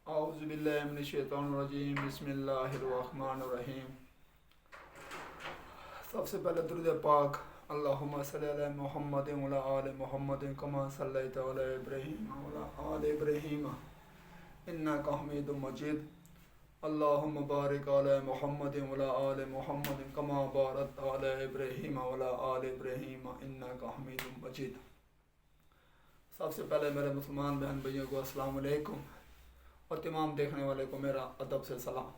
اعوذ باللہ من الشیطان الرجیم بسم اللہ الرحمن الرحیم۔ سب سے پہلے درود پاک اللہم صلی علی محمد وعلی آل محمد کما صلیت علی ابراہیم وعلی آل ابراہیم انک حمید مجید۔ اللہم بارک علی محمد وعلی آل محمد کما بارکت علی ابراہیم وعلی آل ابراہیم انک حمید مجید۔ سب سے پہلے میرے مسلمان بہن بھائیوں کو السلام علیکم، اور تمام دیکھنے والے کو میرا ادب سے سلام۔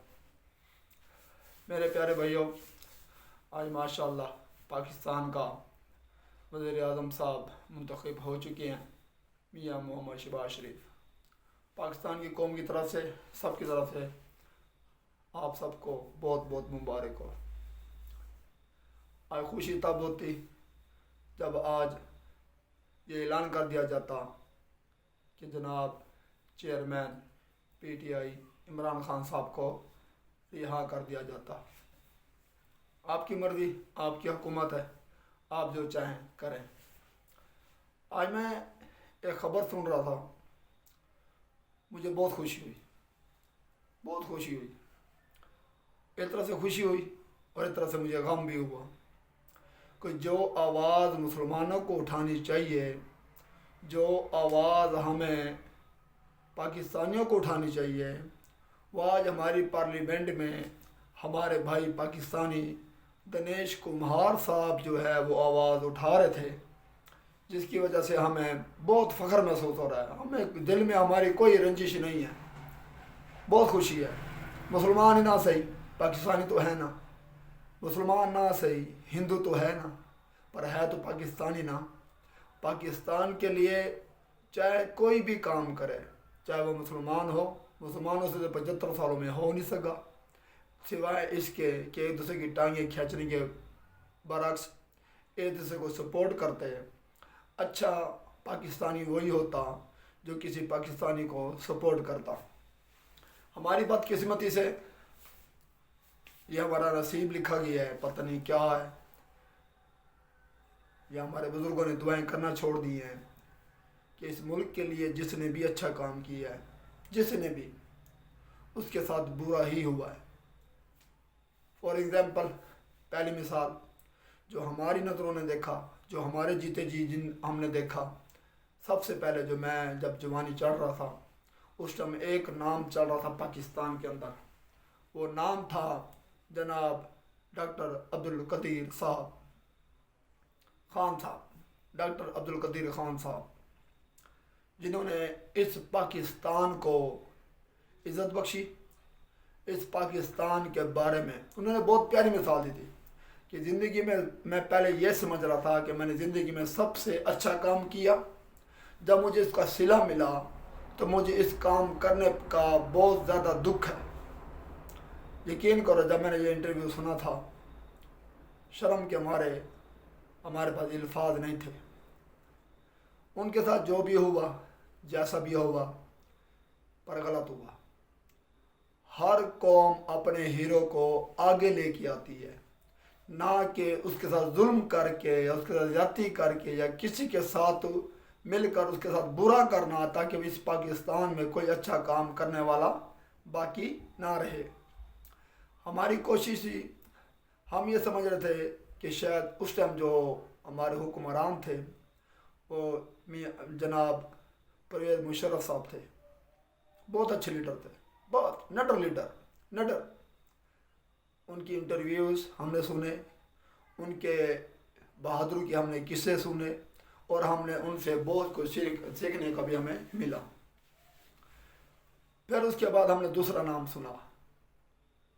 میرے پیارے بھائیوں، آج ماشاءاللہ پاکستان کا وزیر اعظم صاحب منتخب ہو چکے ہیں، میاں محمد شہباز شریف۔ پاکستان کی قوم کی طرف سے، سب کی طرف سے آپ سب کو بہت بہت مبارک ہو۔ آج خوشی تب ہوتی جب آج یہ اعلان کر دیا جاتا کہ جناب chairman P T I Imran Khan صاحب کو رہا کر دیا جاتا۔ آپ کی مرضی، آپ کی حکومت ہے، آپ جو چاہیں کریں۔ آج میں ایک خبر سن رہا تھا، مجھے بہت خوشی ہوئی، بہت خوشی ہوئی۔ ایک طرح سے خوشی ہوئی اور ایک طرح سے مجھے غم بھی ہوا کہ جو آواز مسلمانوں کو اٹھانی چاہیے، جو آواز ہمیں پاکستانیوں کو اٹھانی چاہیے، وہ آج ہماری پارلیمنٹ میں ہمارے بھائی پاکستانی دنیش کمار صاحب جو ہے وہ آواز اٹھا رہے تھے، جس کی وجہ سے ہمیں بہت فخر محسوس ہو رہا ہے۔ ہمیں دل میں ہماری کوئی رنجش نہیں ہے، بہت خوشی ہے۔ مسلمان ہی نہ صحیح، پاکستانی تو ہے نا، مسلمان نہ صحیح، ہندو تو ہے نا، پر ہے تو پاکستانی نا۔ پاکستان کے لیے چاہے کوئی بھی کام کرے، چاہے وہ مسلمان ہو، مسلمانوں سے 75 سالوں میں ہو نہیں سکا، سوائے اس کے کہ ایک دوسرے کی ٹانگیں کھینچنے کے برعکس ایک دوسرے کو سپورٹ کرتے ہیں۔ اچھا پاکستانی وہی ہوتا جو کسی پاکستانی کو سپورٹ کرتا۔ ہماری بدقسمتی سے یہ ہمارا نصیب لکھا گیا ہے، پتہ نہیں کیا ہے، یا ہمارے بزرگوں نے دعائیں کرنا چھوڑ دی ہیں کہ اس ملک کے لیے جس نے بھی اچھا کام کیا ہے، جس نے بھی، اس کے ساتھ برا ہی ہوا ہے۔ فار ایگزامپل، پہلی مثال جو ہماری نظروں نے دیکھا، جو ہمارے جیتے جی جن ہم نے دیکھا، سب سے پہلے جو میں جب جوانی چڑھ رہا تھا، اس ٹائم ایک نام چل رہا تھا پاکستان کے اندر، وہ نام تھا جناب ڈاکٹر عبدالقدیر صاحب خان صاحب، ڈاکٹر عبدالقدیر خان صاحب، جنہوں نے اس پاکستان کو عزت بخشی۔ اس پاکستان کے بارے میں انہوں نے بہت پیاری مثال دی تھی کہ زندگی میں پہلے یہ سمجھ رہا تھا کہ میں نے زندگی میں سب سے اچھا کام کیا، جب مجھے اس کا صلہ ملا تو مجھے اس کام کرنے کا بہت زیادہ دکھ ہے۔ یقین کرو، جب میں نے یہ انٹرویو سنا تھا، شرم کے مارے ہمارے پاس الفاظ نہیں تھے۔ ان کے ساتھ جو بھی ہوا، جیسا بھی ہوا، پر غلط ہوا۔ ہر قوم اپنے ہیرو کو آگے لے کے آتی ہے، نہ کہ اس کے ساتھ ظلم کر کے یا اس کے ساتھ زیادتی کر کے یا کسی کے ساتھ مل کر اس کے ساتھ برا کرنا، تاکہ اس پاکستان میں کوئی اچھا کام کرنے والا باقی نہ رہے۔ ہماری کوشش ہی، ہم یہ سمجھ رہے تھے کہ شاید اس ٹائم جو ہمارے حکمران تھے وہ جناب پرویز مشرف صاحب تھے، بہت اچھے لیڈر تھے، بہت نڈر لیڈر، نڈر۔ ان کی انٹرویوز ہم نے سنے، ان کے بہادری کے ہم نے قصے سنے، اور ہم نے ان سے بہت کچھ سیکھنے کا بھی ہمیں ملا۔ پھر اس کے بعد ہم نے دوسرا نام سنا۔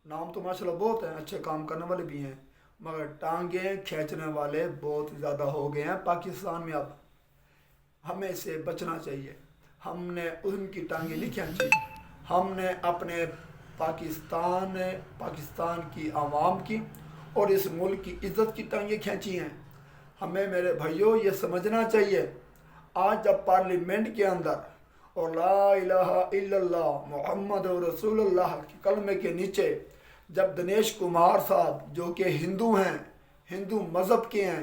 نام تو ماشاءاللہ بہت ہیں، اچھے کام کرنے والے بھی ہیں، مگر ٹانگیں کھینچنے والے بہت زیادہ ہو گئے ہیں پاکستان میں۔ اب ہمیں اس سے بچنا چاہیے۔ ہم نے ان کی ٹانگیں نہیں کھینچی، ہم نے اپنے پاکستان کی عوام کی اور اس ملک کی عزت کی ٹانگیں کھینچی ہیں۔ ہمیں میرے بھائیوں یہ سمجھنا چاہیے، آج جب پارلیمنٹ کے اندر اور لا الہ الا اللہ محمد رسول اللہ کے کلمے کے نیچے جب دنیش کمار صاحب جو کہ ہندو ہیں، ہندو مذہب کے ہیں،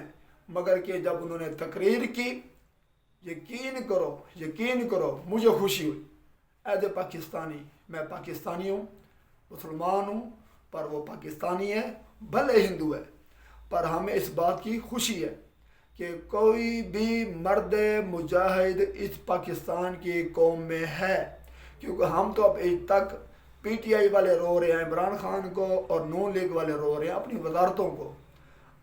مگر کہ جب انہوں نے تقریر کی، یقین کرو مجھے خوشی ہوئی، ایز اے پاکستانی، میں پاکستانی ہوں، مسلمان ہوں، پر وہ پاکستانی ہے، بھلے ہندو ہے، پر ہمیں اس بات کی خوشی ہے کہ کوئی بھی مرد مجاہد اس پاکستان کی قوم میں ہے، کیونکہ ہم تو اب تک پی ٹی آئی والے رو رہے ہیں عمران خان کو، اور نون لیگ والے رو رہے ہیں اپنی وزارتوں کو۔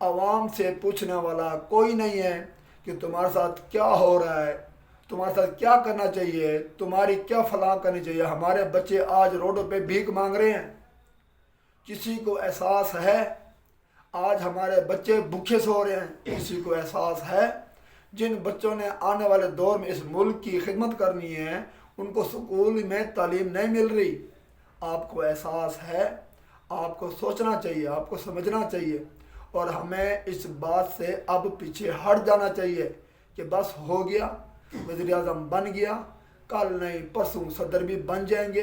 عوام سے پوچھنے والا کوئی نہیں ہے کہ تمہارے ساتھ کیا ہو رہا ہے، تمہارے ساتھ کیا کرنا چاہیے، تمہاری کیا فلاح کرنی چاہیے۔ ہمارے بچے آج روڈوں پہ بھیک مانگ رہے ہیں، کسی کو احساس ہے؟ آج ہمارے بچے بھوکے سو رہے ہیں، کسی کو احساس ہے؟ جن بچوں نے آنے والے دور میں اس ملک کی خدمت کرنی ہے، ان کو سکول میں تعلیم نہیں مل رہی۔ آپ کو احساس ہے؟ آپ کو سوچنا چاہیے، آپ کو سمجھنا چاہیے، اور ہمیں اس بات سے اب پیچھے ہٹ جانا چاہیے کہ بس ہو گیا، وزیر اعظم بن گیا، کل نہیں پرسوں صدر بھی بن جائیں گے،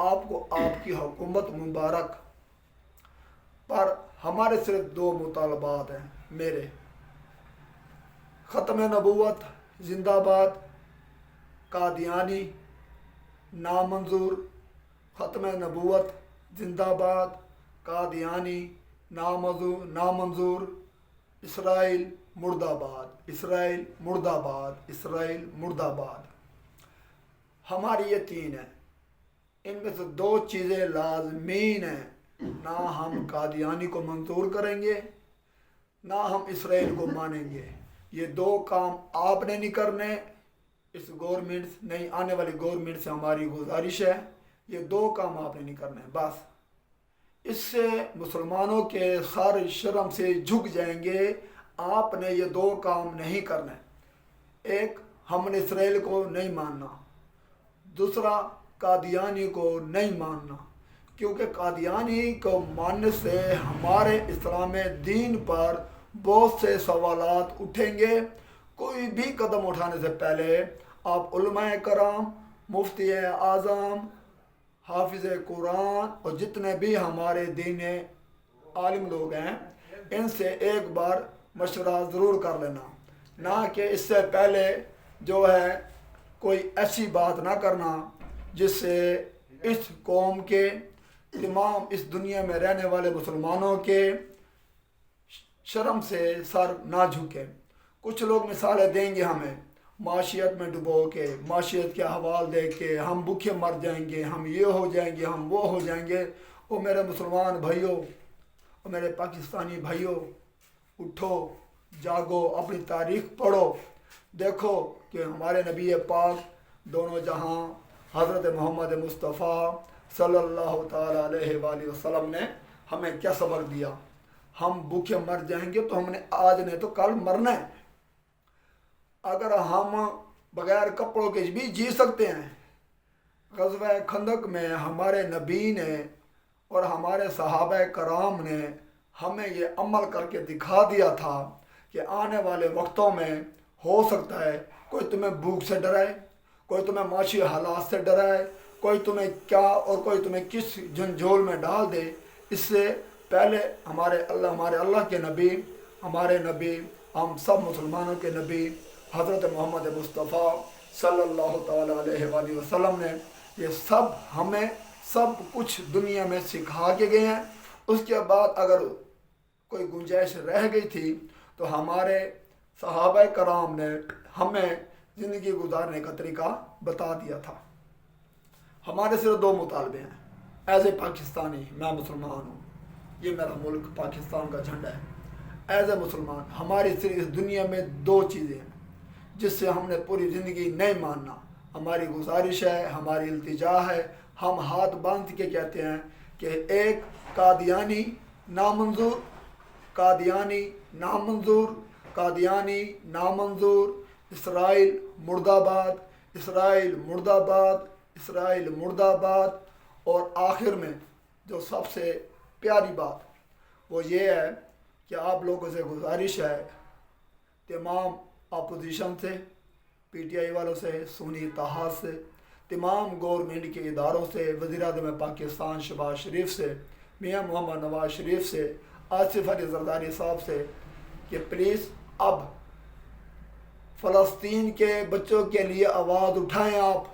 آپ کو آپ کی حکومت مبارک۔ پر ہمارے صرف 2 مطالبات ہیں میرے: ختم نبوت زندہ باد، قادیانی نامنظور، ختم نبوت زندہ باد، قادیانی نامنظور، اسرائیل مرد آباد، اسرائیل مرد آباد، اسرائیل مرد آباد۔ ہماری یہ 3 ہیں، ان میں سے 2 چیزیں لازمین ہیں، نہ ہم قادیانی کو منظور کریں گے، نہ ہم اسرائیل کو مانیں گے۔ یہ 2 کام آپ نے نہیں کرنے، اس گورنمنٹ نہیں، آنے والی گورنمنٹ سے ہماری گزارش ہے، یہ 2 کام آپ نے نہیں کرنے، بس۔ اس سے مسلمانوں کے سر شرم سے جھک جائیں گے۔ آپ نے یہ 2 کام نہیں کرنے: ایک، ہم نے اسرائیل کو نہیں ماننا، دوسرا قادیانی کو نہیں ماننا، کیونکہ قادیانی کو ماننے سے ہمارے اسلام دین پر بہت سے سوالات اٹھیں گے۔ کوئی بھی قدم اٹھانے سے پہلے آپ علماء کرام، مفتی اعظم، حافظ قرآن اور جتنے بھی ہمارے دین عالم لوگ ہیں، ان سے ایک بار مشورہ ضرور کر لینا، نہ کہ اس سے پہلے جو ہے کوئی ایسی بات نہ کرنا جس سے اس قوم کے تمام اس دنیا میں رہنے والے مسلمانوں کے شرم سے سر نہ جھکے۔ کچھ لوگ مثالیں دیں گے ہمیں، معاشیت میں ڈبو کے، معاشیت کے حوال دے کے، ہم بھوکے مر جائیں گے، ہم یہ ہو جائیں گے، ہم وہ ہو جائیں گے۔ او میرے مسلمان بھائیوں، او میرے پاکستانی بھائیوں، اٹھو، جاگو، اپنی تاریخ پڑھو، دیکھو کہ ہمارے نبی پاک دونوں جہاں حضرت محمد مصطفیٰ صلی اللہ تعالیٰ علیہ وآلہ وسلم نے ہمیں کیا سبق دیا۔ ہم بھوکے مر جائیں گے تو ہم نے آج نہیں تو کل مرنا ہے۔ اگر ہم بغیر کپڑوں کے بھی جی سکتے ہیں، غزوہ خندق میں ہمارے نبی نے اور ہمارے صحابہ کرام نے ہمیں یہ عمل کر کے دکھا دیا تھا کہ آنے والے وقتوں میں ہو سکتا ہے کوئی تمہیں بھوک سے ڈرائے، کوئی تمہیں معاشی حالات سے ڈرائے، کوئی تمہیں کیا اور کوئی تمہیں کس جھنجھول میں ڈال دے۔ اس سے پہلے ہمارے اللہ کے نبی، ہمارے نبی، ہم سب مسلمانوں کے نبی حضرت محمد مصطفیٰ صلی اللہ تعالیٰ علیہ وآلہ وسلم نے یہ سب ہمیں سب کچھ دنیا میں سکھا کے گئے ہیں۔ اس کے بعد اگر کوئی گنجائش رہ گئی تھی تو ہمارے صحابہ کرام نے ہمیں زندگی گزارنے کا طریقہ بتا دیا تھا۔ ہمارے صرف 2 مطالبے ہیں ایز اے پاکستانی، میں مسلمان ہوں، یہ میرا ملک پاکستان کا جھنڈا ہے۔ ایز اے مسلمان ہماری صرف اس دنیا میں 2 چیزیں ہیں جس سے ہم نے پوری زندگی نہیں ماننا۔ ہماری گزارش ہے، ہماری التجا ہے، ہم ہاتھ باندھ کے کہتے ہیں کہ ایک، قادیانی نامنظور، قادیانی نامنظور، قادیانی نامنظور، اسرائیل مرد آباد، اسرائیل مرد آباد، اسرائیل مرد آباد۔ اور آخر میں جو سب سے پیاری بات وہ یہ ہے کہ آپ لوگوں سے گزارش ہے، تمام اپوزیشن سے، پی ٹی آئی والوں سے، سنی اتحاد سے، تمام گورنمنٹ کے اداروں سے، وزیر اعظم پاکستان شہباز شریف سے، میاں محمد نواز شریف سے، آصف علی زرداری صاحب سے کہ پلیز اب فلسطین کے بچوں کے لیے آواز اٹھائیں آپ۔